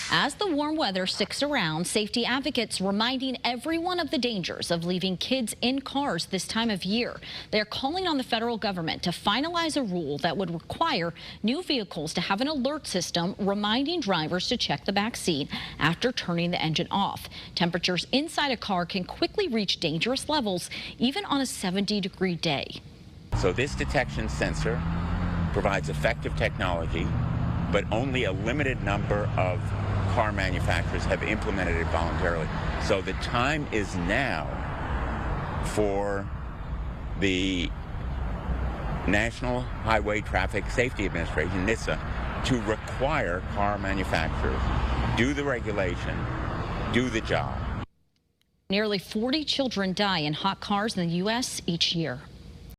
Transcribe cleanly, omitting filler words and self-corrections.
As the warm weather sticks around, safety advocates reminding everyone of the dangers of leaving kids in cars this time of year. They're calling on the federal government to finalize a rule that would require new vehicles to have an alert system reminding drivers to check the back seat after turning the engine off. Temperatures inside a car can quickly reach dangerous levels, even on a 70-degree day. So this detection sensor provides effective technology, but only a limited number of car manufacturers have implemented it voluntarily. So the time is now for the National Highway Traffic Safety Administration, NHTSA, to require car manufacturers do the regulation, do the job. Nearly 40 children die in hot cars in the U.S. each year.